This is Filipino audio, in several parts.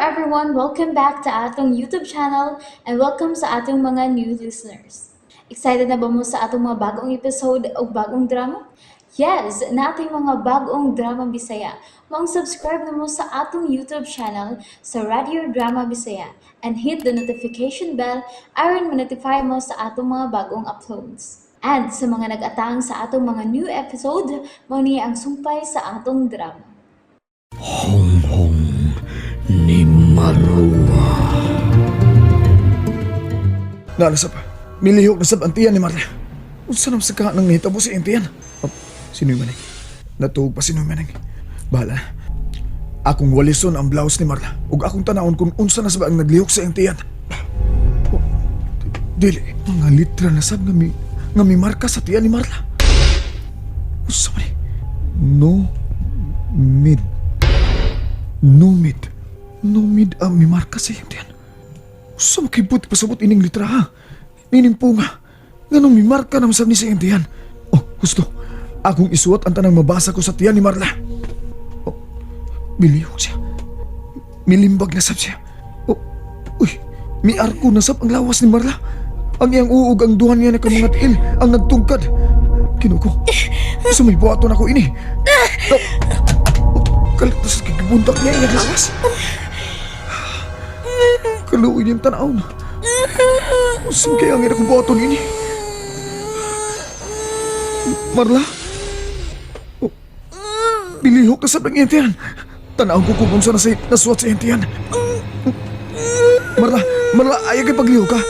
everyone, welcome back to atong YouTube channel and welcome sa atong mga new listeners. Excited na ba mo sa atong mga bagong episode o bagong drama? Yes, na ating mga bagong drama Bisaya. Mag-subscribe na mo sa atong YouTube channel sa Radio Drama Bisaya and hit the notification bell aron ma-notify mo sa atong mga bagong uploads. And sa mga nag-atang sa atong mga new episode, mo niya ang sumpay sa atong drama. Honghong ni Marua. Nanasap, milihok na sab ang tiyan ni Marla. Unsa nam sa ka nang nahitabo si tiyan? Oh, sino'y manang? Natuog pa sino'y manang? Bahala na. Akong walison ang blouse ni Marla ug akong tanawon kung unsa na sab ang naglihok sa tiyan. Oh, dili, mga litra na sab nga mi marka sa tiyan ni Marla. Unsa man? No mid. No mid ang mi marka sa tiyan. Sa makibot pasabot ining litra ha. Nining punga. Nganong mi marka na masab ni sa tiyan. Oh, gusto. Akong isuot ang tanang mabasa ko sa tiyan ni Marla. Oh, milihok siya. Milimbag na sab siya. Oh, uy, mi arko na sab ang lawas ni Marla. Ang iyang uog ang duhan niya na mga tiil ang nagtungkad. Kinuko. Sumibuaton ako ini. Oh, kalagtas kikibuntak niya iyang lawas. Kaluin yung tanaw na. Saan kaya ang akong buhaton ini? Marla? Oh, bilihok ka sa ng entiyan. Tanaw ko kung saan nasuot sa entiyan. Marla, ayaw kayo paglihok ka.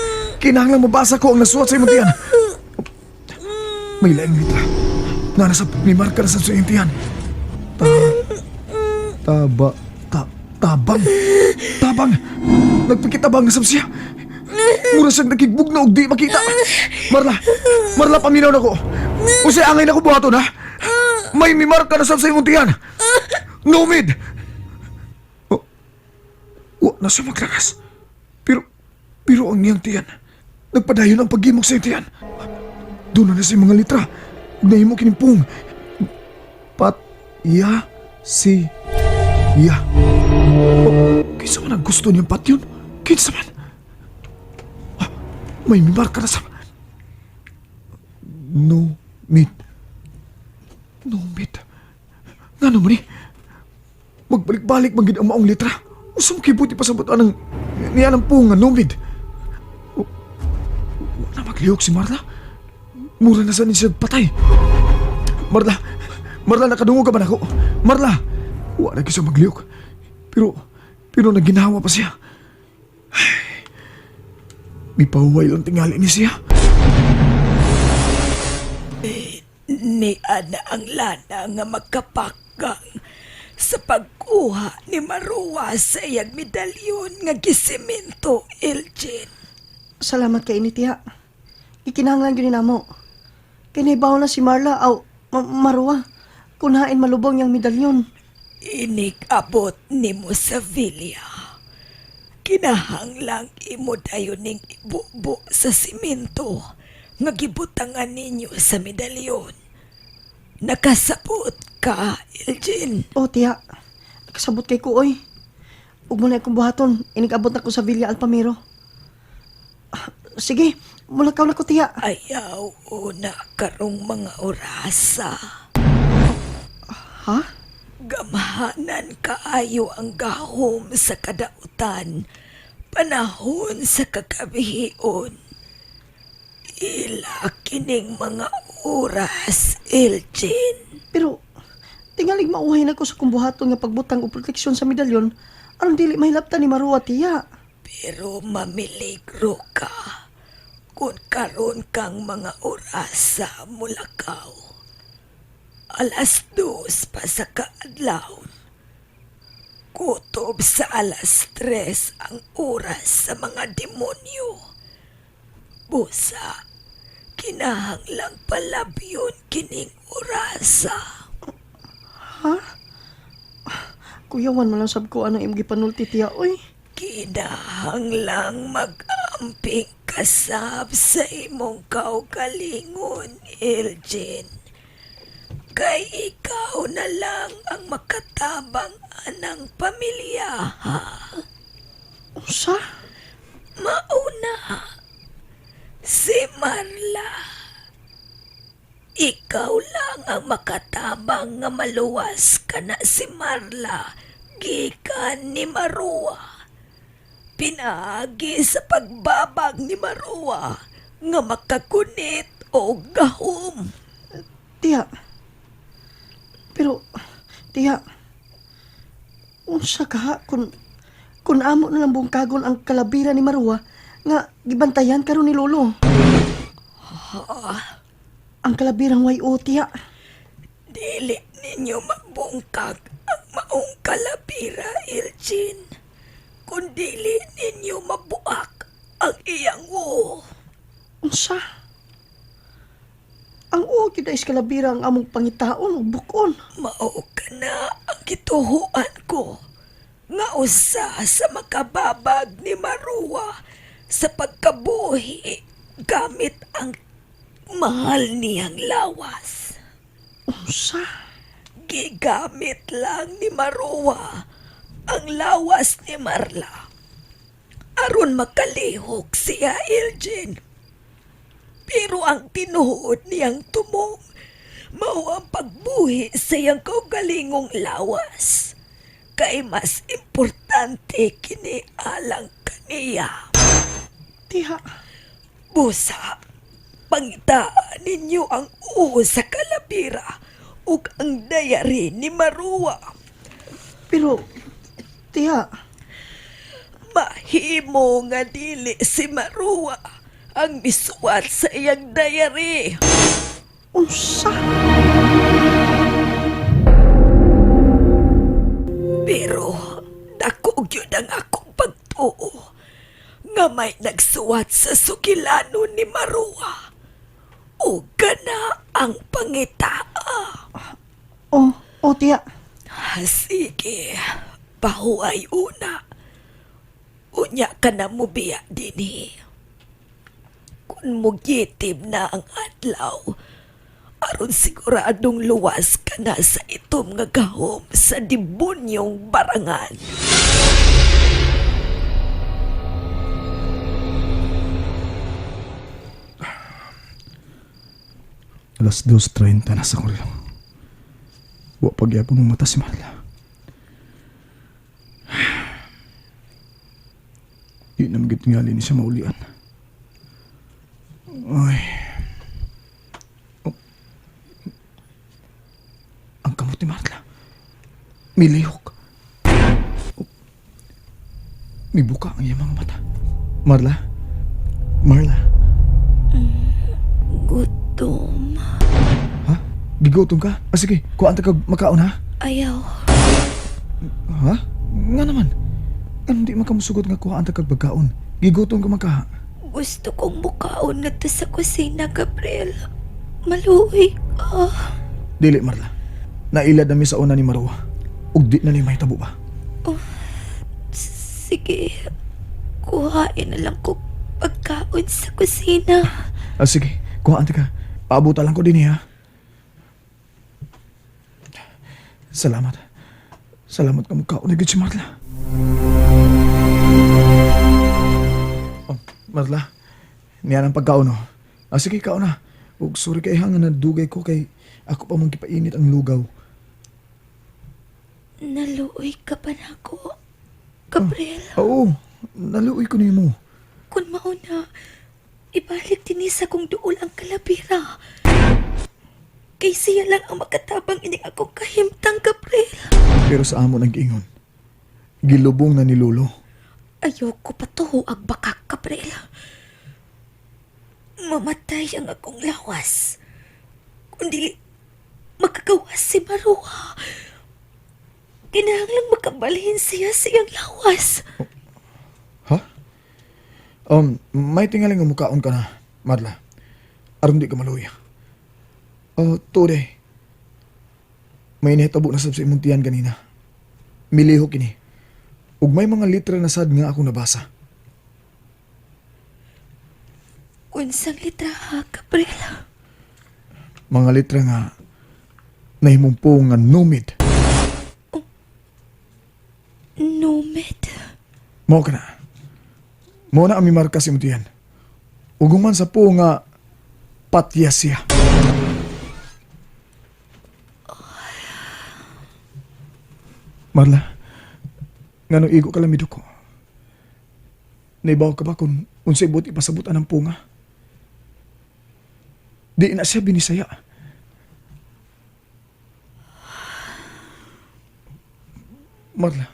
Kinahanglang mabasa ko ang nasuot sa entiyan. May laing litra. Nanasap, may marka na sa entiyan. Tabang. Nagpakitabang na sab siya. Mura siyang nakigbug na og di makita. Marla, paminaw na ko. Usay angay na ko buhaton ha. May marka na sab sa imong tiyan. No mid. Oh, na siya maglakas. Pero ang niyang tiyan, nagpadayon ang paghimok sa tiyan. Doon na sa mga litra. Nahimo kinimpong. Ya. Oh, kinsa man ang gusto niyang pat yun? Kinsa man? Ah, may marka na sa... No mid. Nga naman eh. Magbalik-balik magid ang maong litra. Usa mo kibuti pasabot anang niya ng punga no mid. Oh, na maglihok si Marla. Mura na sa siya patay. Marla, nakadungog ka ba na ako? Marla! Wala na siya magliyok. Pero naginawa pa siya. Ay, may pahuway lang tingali ni siya. Ni ana ang lana nga magkapakgang sa pagkuha ni Marua sa iyang medalyon nga gisemento, Elgin. Salamat kay ini, tiya. Ikinahanglan yun namo. Kinibaw na si Marla aw Marua. Kunain malubong yung medalyon. Inig-abot ni mo sa Villa. Kinahanglang imo dayon ning ibubo sa simento nga gibutangan ninyo sa medalyon. Nakasabot ka, Elgin. O, tiya. Nakasabot kay Kuoy. Huwag mo na akong buhaton. Inig-abot na ko sa Villa Alpamiro. Sige, mulakaw na ko, tiya. Ayaw una karong mga orasa. Ha? Gamahanan kaayo ang gahom sa kadautan, panahon sa kagabihion. Ila kining mga oras, Elgin. Pero, tingalig mauhay na ko sa kumbuhaton nga pagbutang o proteksyon sa medalyon, anong dili mahilaptan ni Marua, tiya. Pero mamiligro ka kung karon kang mga oras sa Mulakaw. 2:00 pa sa kaadlaw. Kutob sa 3:00 ang oras sa mga demonyo. Busa, kinahanglang palabyon kining orasa. Kuyawan mo lang sab ko anong imgi panulti, tiya, oy. Kinahanglang mag-amping kasab sa imong kaugalingon, Elgin. Kay ikaw na lang ang makatabang anang pamilya, ha? Usa? Mauna, si Marla. Ikaw lang ang makatabang nga maluwas ka na si Marla, gikan ni Marua. Pinaagi sa pagbabag ni Marua nga makakunit o gahom. Tiya. Pero, tiya, unsa ka kung amo na lang bungkagon ang kalabira ni Marua nga gibantayan karon ni Lolo. Ang kalabirang wayo, tiya. Dili ninyo magbungkag ang maong kalabira, Elgin. Kung dili ninyo mabuak ang iyang uo. Unsa? Ang ugi na kalabira ang among pangitaon o bukon. Mao ka na ang gituhuan ko nga usa sa makababag ni Marua sa pagkabuhi gamit ang mahal niyang lawas. Unsa? Gigamit lang ni Marua ang lawas ni Marla aron makalihok siya, Elgin. Pero ang tinuod niyang tumong mao ang pagbuhi sa iyang kaugalingong lawas. Kay mas importante kini alang kaniya. Tiya. Busa, pangitaan ninyo ang uho sa kalabira ug ang dayari ni Marua. Pero, tiya, Mahimo nga dili si Marua ang misuwat sa iyang dayari. unsa? Pero dako gyud ang akong pagtuo nga may nagsuwat sa sugilanon ni Marua. O gana ang pangitaa. O tiya. Sige, pahuay una. Unya ka na mo biya dinhi. Kung mugitib na ang adlaw, aron siguradong luwas ka na sa itom nga gahom sa dibonyong barangan. Alas 2:30 na sa korilo. Wa pagyapon mong mata si Marla. Di na magitingali ni siya maulian. Ay. Oh. Ang kamot ni Marla. Milihok. Oh. Mibuka ang iyang mga mata. Marla? Marla? Gutom. Ha? Gigutom ka? Sige, kuhaan ta kag makaon ha? Ayaw. Ha? Nga naman. Ano di makamusugot nga kuhaan ta kag pagkaon? Gigutom ka maka. Gusto kong mukaon na sa kusina, Gabriel. Maluwi ka. Dili, Marla. Nailad na mi sa una ni Marua. Ug di na limay tabo ba? Sige. Kuhain na lang ko pagkaon sa kusina. Sige, kuhaan ta ka. Paabuta lang ko din ha. Salamat. Salamat ka mukhaon na gid si Marla. Oh, Marla. Niyan ang pagkaon, no? Sige, kaon na. Ug sorry kay hanga na dugay ko kay ako pa mong gipainit ang lugaw. Naluoy ka pa na ako, Gabriel. Oo, naluoy ko nimo. Kung mauna, ibalik din sa kong duol ang kalabira. Kay siya lang ang makatabang ining akong kahimtang, Gabriel. Pero sa amo nag-ingon. Gilubong na ni Lolo. Ayoko pa to ang bakak, Gabriel. Mamatay ang akong lawas. Kundi makagawas si Marua. Kinahanglang makabalhin siya siyang lawas. Ha? May tingaling nga mukhaon ka na, Marla. Aron di ka maluya. Today. May inihitabo na sab sa imong tiyan kanina. Miliho kini. Ug may mga litra na sad nga ako nabasa. Unsang litra ha, Gabriel? Mga litra nga nahimumpo nga numid. Numid. Mao ka na. Mo na ang mimarka si Mutian. Uguman sa po nga patya siya. Marla, nganong igo ka lamido ko? Naibaw ka ba kung unsay buti pasabutan ng punga? Di na siya binisaya. Marla,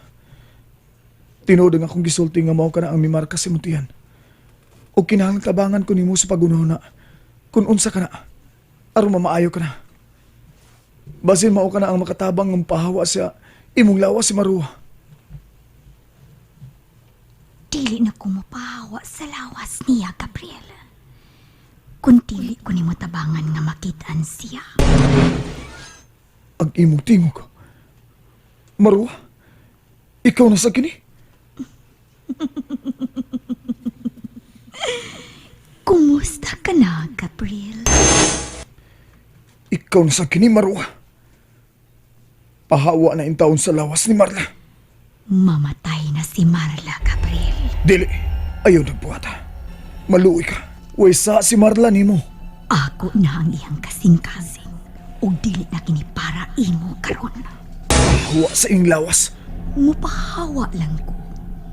tinodang akong gisulti nga mao ka na ang mimarka si Mutian. O kinahanglan tabangan ko nimo sa pagunahon na kung unsa ka na, aron mamaayo ka na. Basin mao ka na ang makatabang ng pahawa sa imong lawas si Maruwa. Dili na ko mapahawa sa lawas niya, Gabriel. Kung dili ko ni matabangan nga makitaan siya. Ang imong tingog. Maruwa, ikaw na sa kini? Kumusta ka na, Gabriel? Ikaw na sa kini, Maruwa. Pahawa na in taon sa lawas ni Marla. Mamatay na si Marla, Gabriel. Dili, ayaw nagbuhata. Maluoy ka. Waysa si Marla nimo. Ako na ang iyang kasing-kasing. O dili na kini para imo karon. Pahawa sa ing lawas. Mupahawa lang ko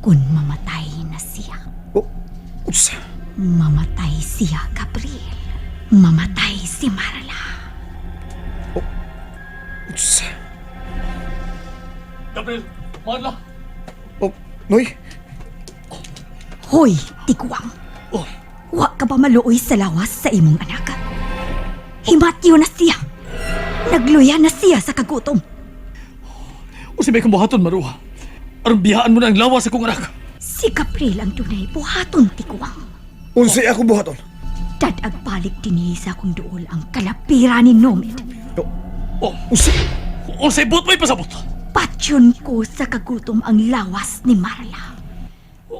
kung mamatay na siya. O, utsa. Mamatay siya, Gabriel. Mamatay si Marla. Utsa. Gabriel, Marla. O, Noy, Hoy, Tiguang. Oh, Wa ka ba maluoy sa lawas sa imong anak? Himatyo na siya. Nagluya na siya sa kagutom. o si may kumbuhaton, Maruha. Aron bihaan mo na ang lawa sa kong anak. Si Gabriel ang tunay buhaton, Tiguang. unsay ako buhaton. Dadag balik dinhi sa akong duol ang kalapira ni Nomid. Oh, Unsay? o sa ibot may pasabot. Patyon ko sa kagutom ang lawas ni Marla.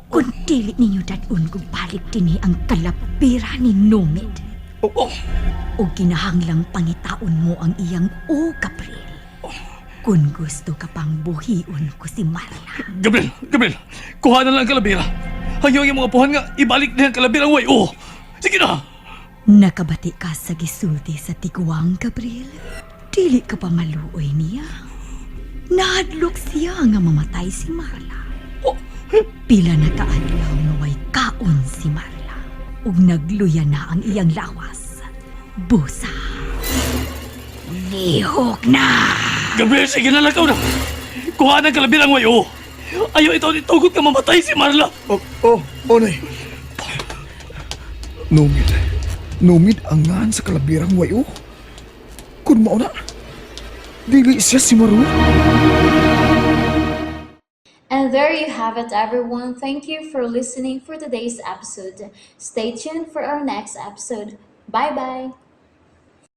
Kung dili ninyo dadun kung balik dinhi ang kalapira ni Nomid. Oh, O kinahanglang pangitaon mo ang iyang o Gabriel. Kung gusto ka pang buhion ko si Marla. Gabriel, kuha na lang ang kalabira. Hayaw yung mga puhan nga, ibalik na ang kalabira ang way. Oh, sige na. Nakabati ka sa gisulti sa Tiguang, Gabriel? Dili ka pa maluoy niya. Nahadlok siya nga mamatay si Marla. Oh, Pila na kaadlaw nga way kaon si Marla. Ug nagluya na ang iyang lawas. Busa. Lihok na! Gabriel, sige na lakaw na. Kuha na ang kalabira ang way. Oh, ayaw ito itugot nga mamatay si Marla. Noy. Numid ang ngan sa kalabirang wayo. Kung mao na, dili siya si Maruwa. And there you have it, everyone. Thank you for listening for today's episode. Stay tuned for our next episode. Bye bye.